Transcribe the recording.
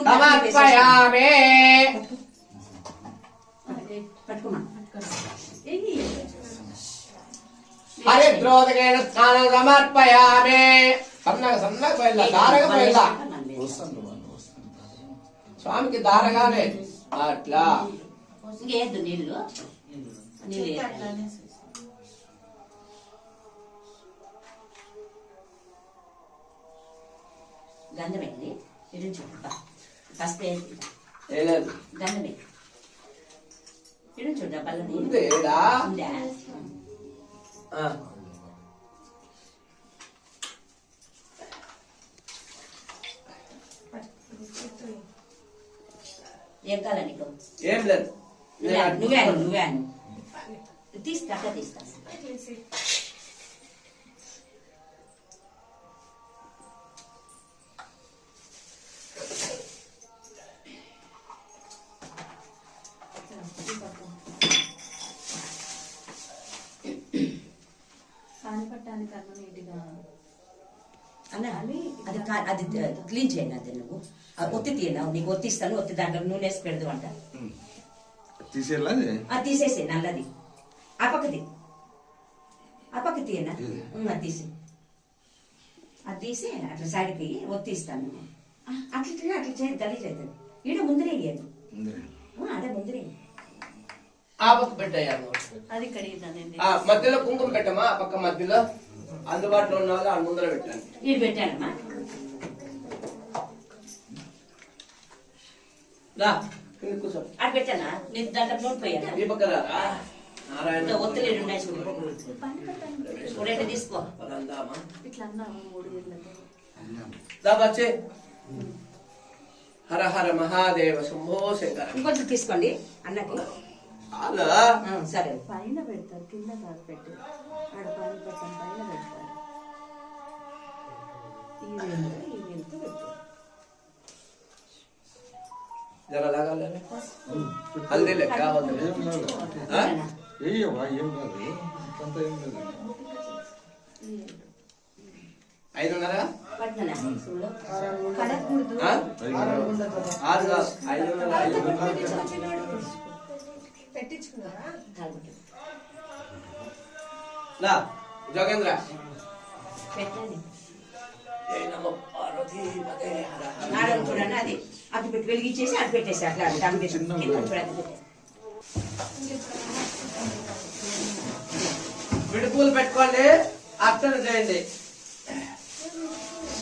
సమర్పయామి. హరిద్రోదకేన స్నానం సమర్పయామి. సన్నగా సన్నగా పోయిలా, దారగా పోయిలా. స్వామికి దారగానే అట్లా నీళ్ళు నీళ్ళు గంధమైంది ఇది చూడ ఫస్ట్ గంధమే ఇది చూడ బల్లని ఉందేడా ఉందా ఏం కావాలి నీకు? ఏం లేదు, నువ్వే తీస్తా తీస్తా అన్న అది క్లీన్ చేయండి. అదే నువ్వు ఒత్తి తీయనా, నీకు ఒత్తిస్తాను. ఒత్తి దాంట్లో నూనె వేసి పెడదు అంట. తీసేసే నల్లది ఆ పక్క తీయనా, అది తీసి అట్లా సైడ్కి ఒత్తిస్తాను. అట్లా చేసి గలీజ్ అవుతుంది. ఈడ ముందరే ఇయ్యదు, అదే ముందరే ఆ పక్క పెట్టాను. అది కడిగిదానండి. మధ్యలో కుంకుమ పెట్టమా, ఆ పక్క మధ్యలో అందుబాటులో ఉన్న వాళ్ళు ఆ ముందర పెట్టాను. ఇది పెట్టానమ్మా. కూర్చో. అది పెట్టానా, నేను దాంట్లో నోట్ పోయాను. ఈ పక్క నారాయణ ఒత్తిడి ఉన్నాయి చూడు, తీసుకో. ఇట్లా అన్నాము 3 ఏళ్ళ హర హర మహాదేవ శంభో శంకర. ఇంకొంచెం తీసుకోండి అన్నకి. సరే పైన పెడతారు, కింద కాదు పెట్టి ఆడ పైన పెట్టాను, పైన పెడతారు. ఈ వెళ్తూ పెడతారు. జర లాగాలి హల్దీ లెక్క 5:30 జోగేంద్ర చూడండి. అది అది పెట్టి వెలిగించేసి అది పెట్టేసి అట్లా విడుపులు పెట్టుకోండి, అర్చన చేయండి.